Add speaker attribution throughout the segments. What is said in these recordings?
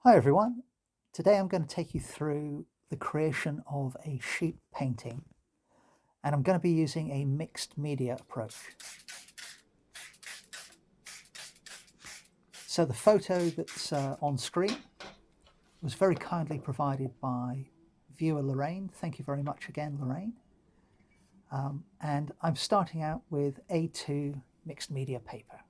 Speaker 1: Hi everyone. Today I'm going to take you through the creation of a sheep painting, and I'm going to be using a mixed media approach. So the photo that's on screen was very kindly provided by viewer Lorraine. Thank you very much again, Lorraine. And I'm starting out with A2 mixed media paper.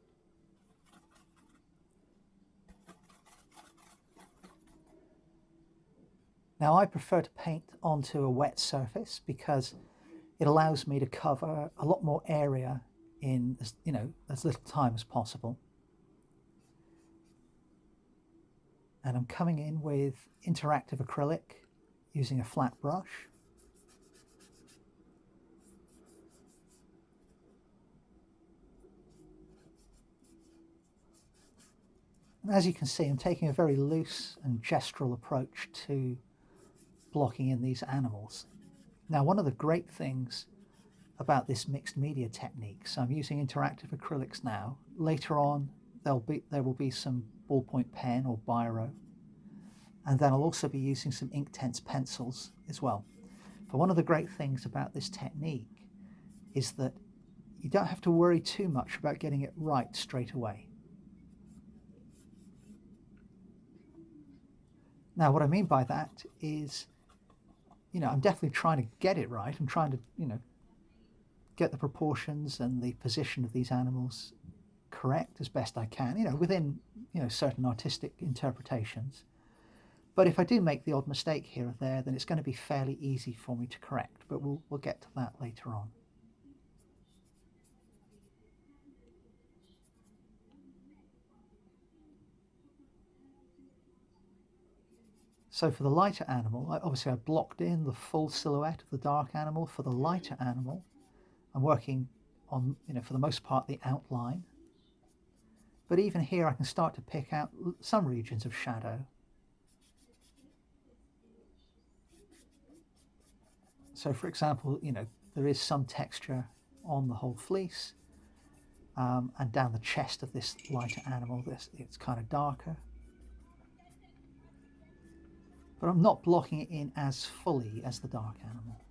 Speaker 1: Now I prefer to paint onto a wet surface because it allows me to cover a lot more area in as little time as possible. And I'm coming in with interactive acrylic using a flat brush. And as you can see, I'm taking a very loose and gestural approach to blocking in these animals. Now, one of the great things about this mixed media technique, so I'm using interactive acrylics now. Later on, there will be some ballpoint pen or biro, and then I'll also be using some Inktense pencils as well. But one of the great things about this technique is that you don't have to worry too much about getting it right straight away. Now, what I mean by that is, I'm definitely trying to get it right. I'm trying to, get the proportions and the position of these animals correct as best I can, within, certain artistic interpretations. But if I do make the odd mistake here or there, then it's going to be fairly easy for me to correct. But we'll get to that later on. So for the lighter animal, obviously I blocked in the full silhouette of the dark animal. For the lighter animal, I'm working on, for the most part, the outline. But even here, I can start to pick out some regions of shadow. So for example, there is some texture on the whole fleece, and down the chest of this lighter animal, it's kind of darker. But I'm not blocking it in as fully as the dark animal.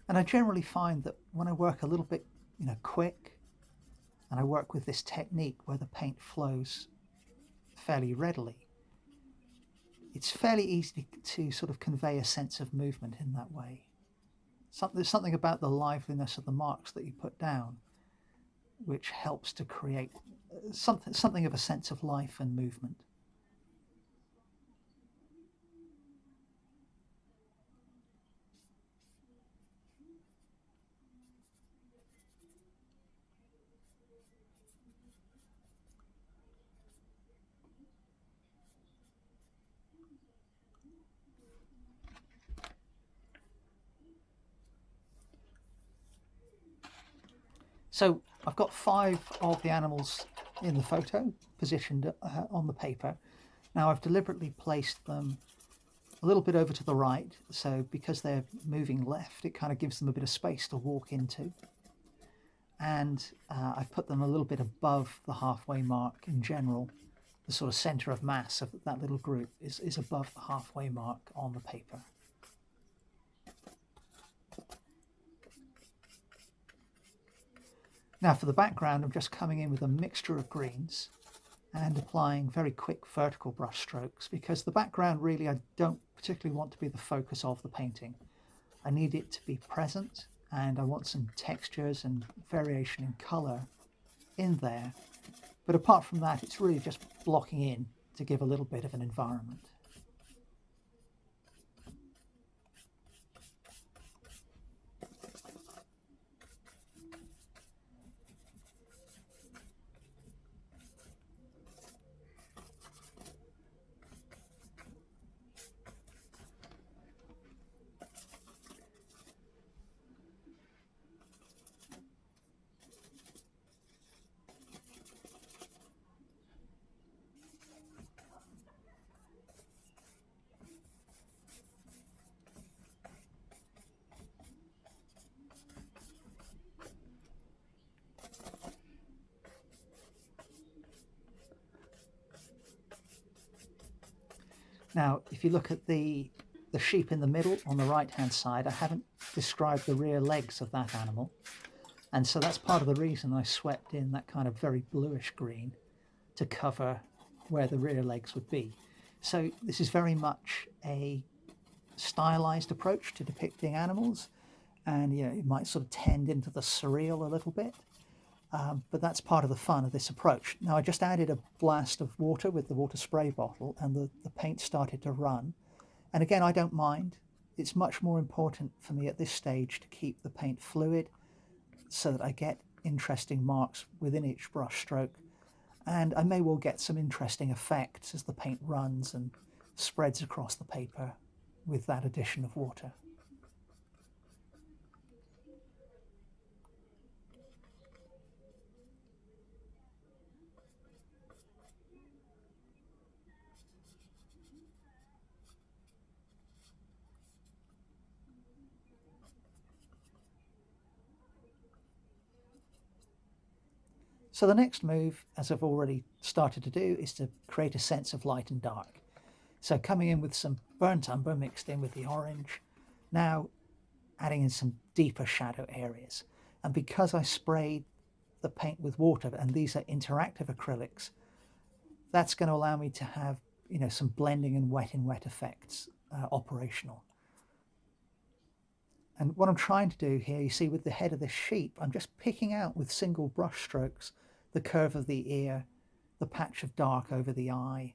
Speaker 1: And I generally find that when I work a little bit, quick, and I work with this technique where the paint flows fairly readily, it's fairly easy to sort of convey a sense of movement in that way. There's something about the liveliness of the marks that you put down which helps to create something of a sense of life and movement. So I've got 5 of the animals in the photo positioned on the paper. Now I've deliberately placed them a little bit over to the right, so because they're moving left, it kind of gives them a bit of space to walk into. And I've put them a little bit above the halfway mark in general. The sort of center of mass of that little group is above the halfway mark on the paper. Now for the background, I'm just coming in with a mixture of greens and applying very quick vertical brush strokes, because the background really I don't particularly want to be the focus of the painting. I need it to be present, and I want some textures and variation in color in there. But apart from that, it's really just blocking in to give a little bit of an environment. Now, if you look at the sheep in the middle on the right-hand side, I haven't described the rear legs of that animal. And so that's part of the reason I swept in that kind of very bluish green to cover where the rear legs would be. So this is very much a stylized approach to depicting animals, and it might sort of tend into the surreal a little bit, but that's part of the fun of this approach. Now I just added a blast of water with the water spray bottle, and the paint started to run. And again, I don't mind. It's much more important for me at this stage to keep the paint fluid so that I get interesting marks within each brush stroke, and I may well get some interesting effects as the paint runs and spreads across the paper with that addition of water. So the next move, as I've already started to do, is to create a sense of light and dark. So coming in with some burnt umber mixed in with the orange, now adding in some deeper shadow areas. And because I sprayed the paint with water, and these are interactive acrylics, that's going to allow me to have some blending and wet in wet effects operational. And what I'm trying to do here, you see with the head of the sheep, I'm just picking out with single brush strokes the curve of the ear, the patch of dark over the eye,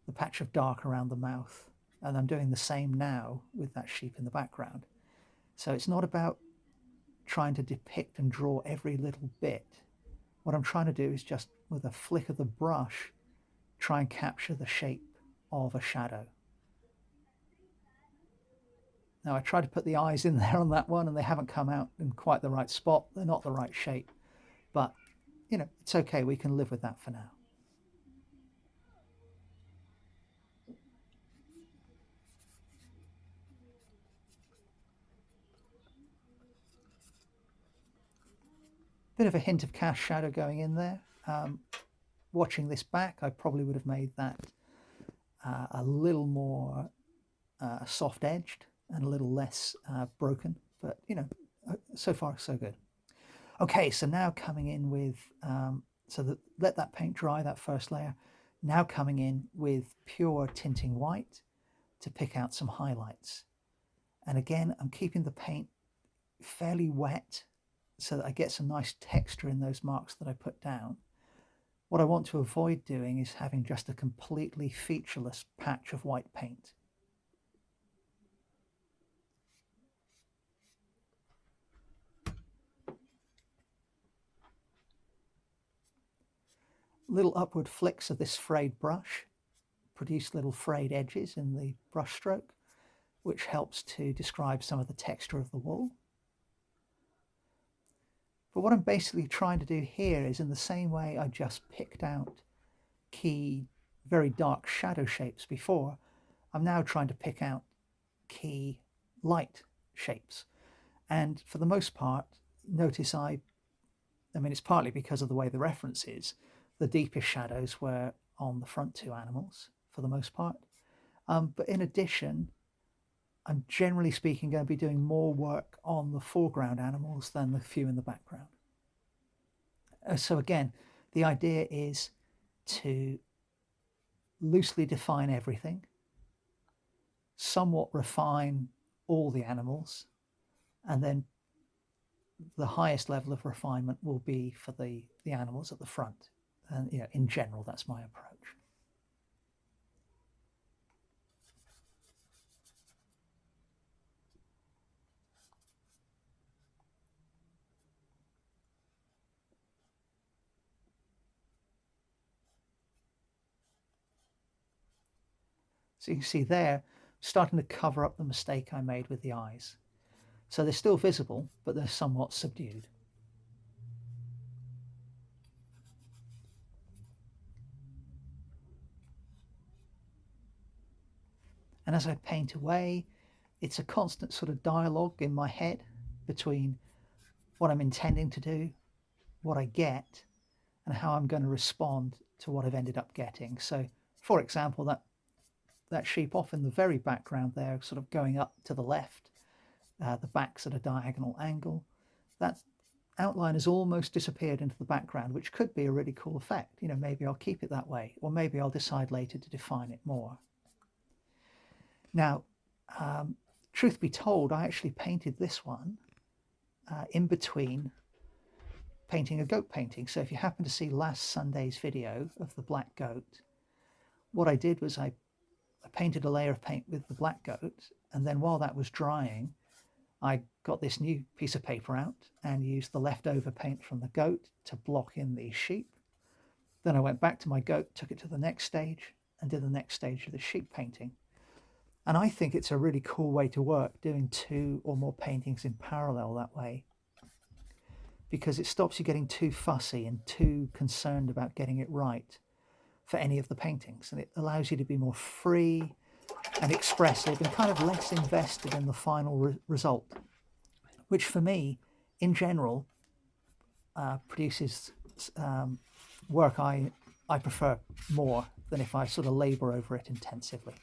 Speaker 1: the patch of dark around the mouth. And I'm doing the same now with that sheep in the background. So it's not about trying to depict and draw every little bit. What I'm trying to do is just with a flick of the brush, try and capture the shape of a shadow. Now I tried to put the eyes in there on that one, and they haven't come out in quite the right spot. They're not the right shape, but it's okay. We can live with that for now. Bit of a hint of cast shadow going in there. Watching this back, I probably would have made that a little more soft-edged and a little less broken, but so far so good. Okay, so now coming in with, let that paint dry, that first layer. Now coming in with pure tinting white to pick out some highlights. And again, I'm keeping the paint fairly wet so that I get some nice texture in those marks that I put down. What I want to avoid doing is having just a completely featureless patch of white paint. Little upward flicks of this frayed brush produce little frayed edges in the brush stroke, which helps to describe some of the texture of the wool. But what I'm basically trying to do here is, in the same way I just picked out key, very dark shadow shapes before, I'm now trying to pick out key light shapes. And for the most part, notice I mean, it's partly because of the way the reference is. The deepest shadows were on the front two animals for the most part. But in addition, I'm generally speaking going to be doing more work on the foreground animals than the few in the background. So again, the idea is to loosely define everything, somewhat refine all the animals, and then the highest level of refinement will be for the animals at the front. And in general, that's my approach. So you can see there, starting to cover up the mistake I made with the eyes. So they're still visible, but they're somewhat subdued. And as I paint away, it's a constant sort of dialogue in my head between what I'm intending to do, what I get, and how I'm going to respond to what I've ended up getting. So, for example, that that sheep off in the very background there, sort of going up to the left, the back's at a diagonal angle. That outline has almost disappeared into the background, which could be a really cool effect. You know, maybe I'll keep it that way, or maybe I'll decide later to define it more. Now, truth be told, I actually painted this one in between painting a goat painting. So if you happen to see last Sunday's video of the black goat, what I did was I painted a layer of paint with the black goat, and then while that was drying, I got this new piece of paper out and used the leftover paint from the goat to block in the sheep. Then I went back to my goat, took it to the next stage, and did the next stage of the sheep painting. And I think it's a really cool way to work, doing 2 or more paintings in parallel that way, because it stops you getting too fussy and too concerned about getting it right for any of the paintings, and it allows you to be more free and expressive and kind of less invested in the final result, which for me in general produces work I prefer more than if I sort of labor over it intensively.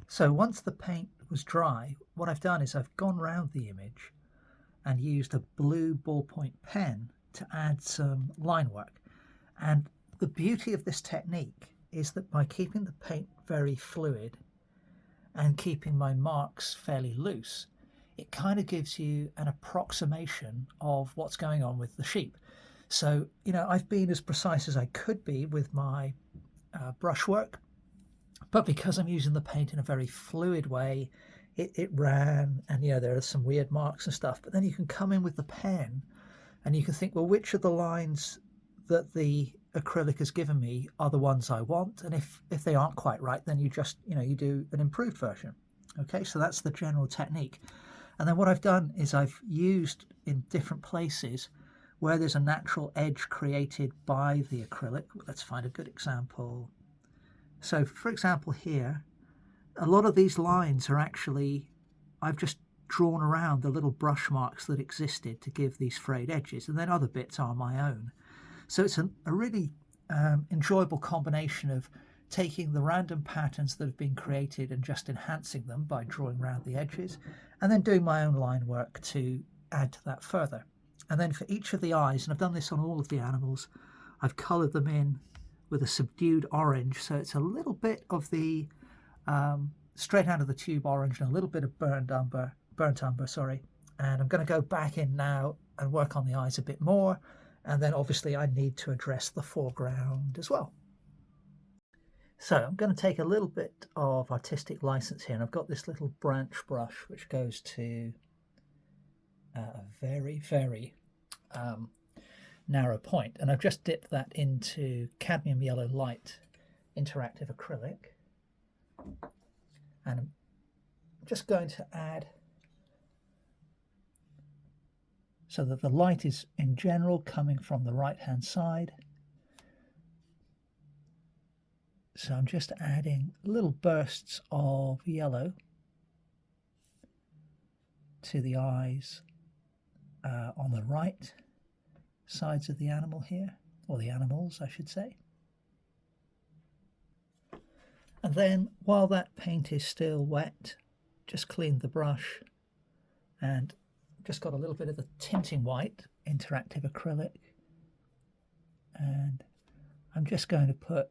Speaker 1: So once the paint was dry, what I've done is I've gone round the image and used a blue ballpoint pen to add some line work. And the beauty of this technique is that by keeping the paint very fluid and keeping my marks fairly loose, it kind of gives you an approximation of what's going on with the sheep. So, you know, I've been as precise as I could be with my brushwork, but because I'm using the paint in a very fluid way, it ran, and you know, there are some weird marks and stuff, but then you can come in with the pen and you can think, well, which of the lines that the acrylic has given me are the ones I want, and if they aren't quite right, then you just, you know, you do an improved version. Okay, so that's the general technique. And then what I've done is I've used in different places where there's a natural edge created by the acrylic. Let's find a good example. So for example here, a lot of these lines are actually, I've just drawn around the little brush marks that existed to give these frayed edges, and then other bits are my own. So it's a really enjoyable combination of taking the random patterns that have been created and just enhancing them by drawing around the edges, and then doing my own line work to add to that further. And then for each of the eyes, and I've done this on all of the animals, I've coloured them in with a subdued orange, so it's a little bit of the straight out of the tube orange and a little bit of burnt umber, and I'm going to go back in now and work on the eyes a bit more, and then obviously I need to address the foreground as well. So I'm going to take a little bit of artistic license here, and I've got this little branch brush which goes to a very, very narrow point, and I've just dipped that into cadmium yellow light interactive acrylic, and I'm just going to add so that the light is in general coming from the right hand side. So I'm just adding little bursts of yellow to the eyes on the right sides of the animal here, or the animals I should say. And then while that paint is still wet, just clean the brush and just got a little bit of the tinting white interactive acrylic, and I'm just going to put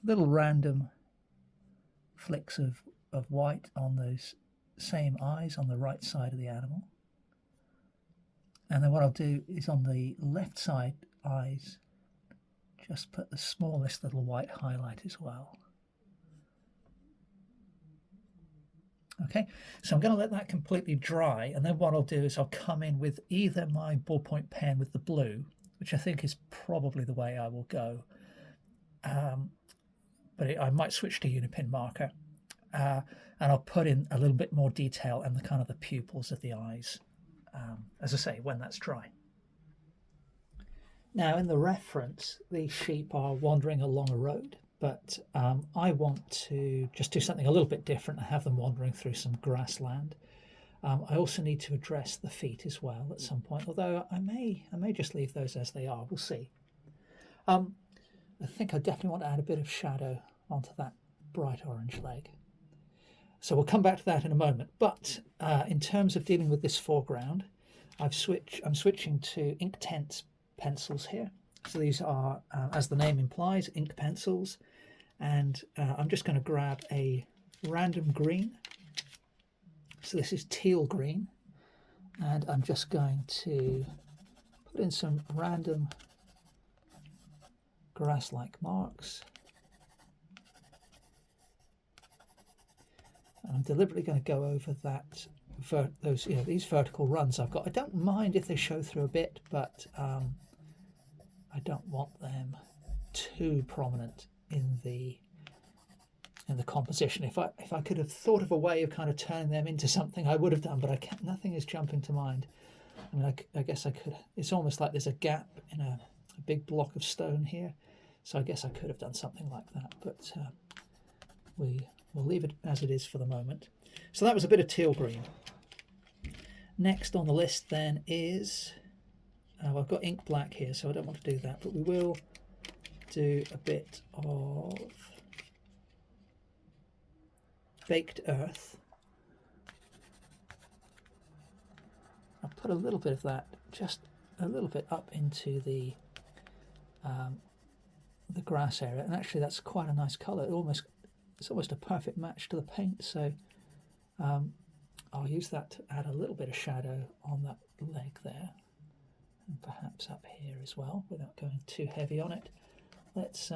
Speaker 1: little random flicks of white on those same eyes on the right side of the animal. And then what I'll do is on the left side eyes, just put the smallest little white highlight as well. Okay, so I'm going to let that completely dry, and then what I'll do is I'll come in with either my ballpoint pen with the blue, which I think is probably the way I will go, but I might switch to Unipin marker, and I'll put in a little bit more detail and the kind of the pupils of the eyes, as I say, when that's dry. Now in the reference, these sheep are wandering along a road, but I want to just do something a little bit different and have them wandering through some grassland. I also need to address the feet as well at some point, although I may just leave those as they are. We'll see. I think I definitely want to add a bit of shadow onto that bright orange leg. So we'll come back to that in a moment. But in terms of dealing with this foreground, I'm switching to Inktense pencils here. So these are, as the name implies, ink pencils. And I'm just going to grab a random green. So this is teal green. And I'm just going to put in some random grass-like marks. And I'm deliberately going to go over that these vertical runs I've got. I don't mind if they show through a bit, but I don't want them too prominent in the composition. If I could have thought of a way of kind of turning them into something, I would have done, but I can't. Nothing is jumping to mind. I mean, I guess I could. It's almost like there's a gap in a big block of stone here, so I guess I could have done something like that. But we'll leave it as it is for the moment. So that was a bit of teal green. Next on the list then is, I've got ink black here, so I don't want to do that, but we will do a bit of baked earth. I'll put a little bit of that, just a little bit up into the grass area, and actually that's quite a nice colour. It's almost a perfect match to the paint, so I'll use that to add a little bit of shadow on that leg there, and perhaps up here as well, without going too heavy on it. Let's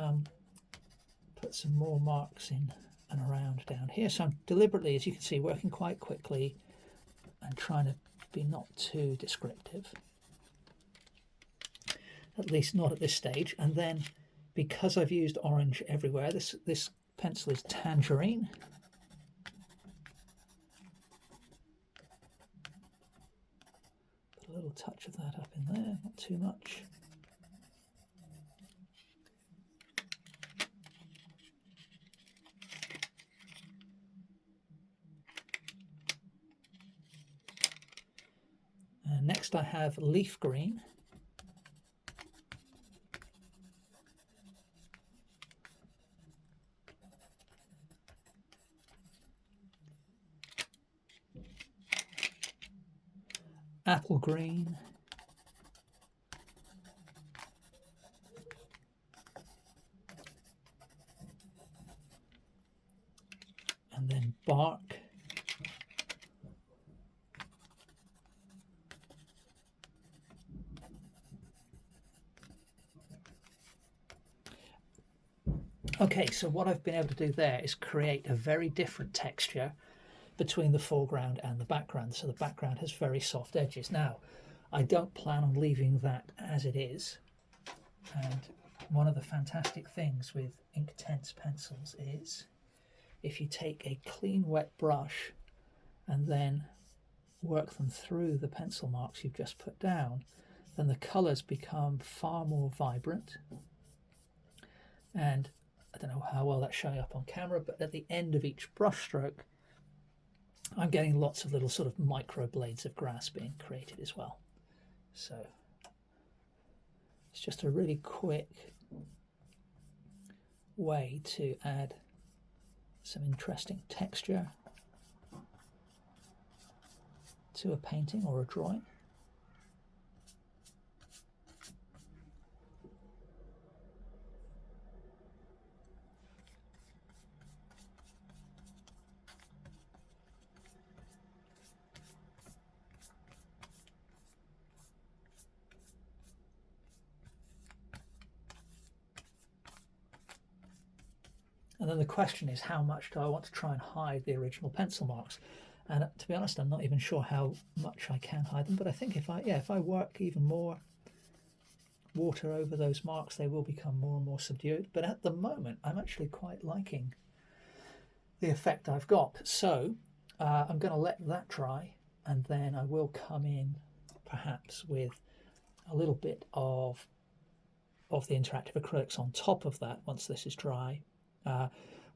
Speaker 1: put some more marks in and around down here. So I'm deliberately, as you can see, working quite quickly and trying to be not too descriptive, at least not at this stage. And then, because I've used orange everywhere, this pencil is tangerine. Put a little touch of that up in there, not too much. And next I have leaf green. Apple green. And then bark. Okay, so what I've been able to do there is create a very different texture between the foreground and the background. So the background has very soft edges. Now, I don't plan on leaving that as it is. And one of the fantastic things with Inktense pencils is if you take a clean wet brush and then work them through the pencil marks you've just put down, then the colours become far more vibrant. And I don't know how well that's showing up on camera, but at the end of each brush stroke, I'm getting lots of little sort of micro blades of grass being created as well. So it's just a really quick way to add some interesting texture to a painting or a drawing. And then the question is, how much do I want to try and hide the original pencil marks? And to be honest, I'm not even sure how much I can hide them, but I think if I work even more water over those marks, they will become more and more subdued. But at the moment, I'm actually quite liking the effect I've got. So I'm going to let that dry, and then I will come in perhaps with a little bit of the interactive acrylics on top of that once this is dry.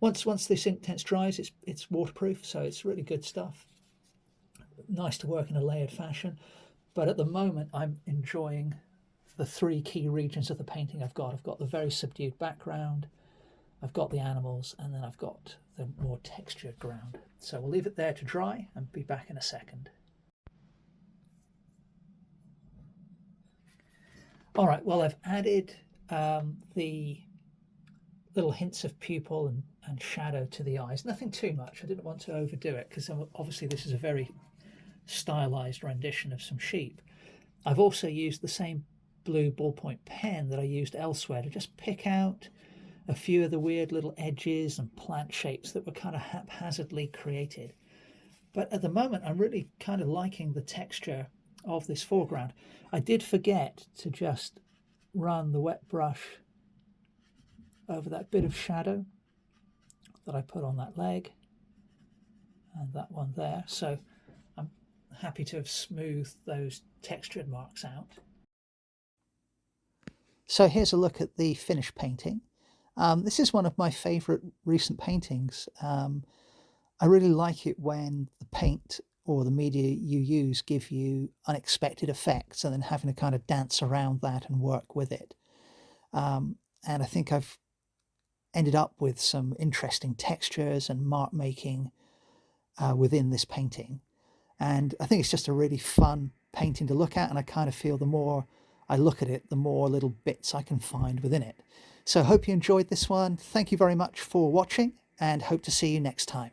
Speaker 1: Once this Inktense dries, it's waterproof, so it's really good stuff. nice to work in a layered fashion. But at the moment, I'm enjoying the three key regions of the painting I've got. I've got the very subdued background, I've got the animals, and then I've got the more textured ground. So we'll leave it there to dry and be back in a second. All right, well, I've added the little hints of pupil and shadow to the eyes. Nothing too much. I didn't want to overdo it because obviously this is a very stylized rendition of some sheep. I've also used the same blue ballpoint pen that I used elsewhere to just pick out a few of the weird little edges and plant shapes that were kind of haphazardly created. But at the moment, I'm really kind of liking the texture of this foreground. I did forget to just run the wet brush over that bit of shadow that I put on that leg and that one there. So I'm happy to have smoothed those textured marks out. So here's a look at the finished painting. This is one of my favourite recent paintings. I really like it when the paint or the media you use give you unexpected effects and then having to kind of dance around that and work with it. And I think I've ended up with some interesting textures and mark making within this painting. And I think it's just a really fun painting to look at, and I kind of feel the more I look at it, the more little bits I can find within it. So I hope you enjoyed this one. Thank you very much for watching, and hope to see you next time.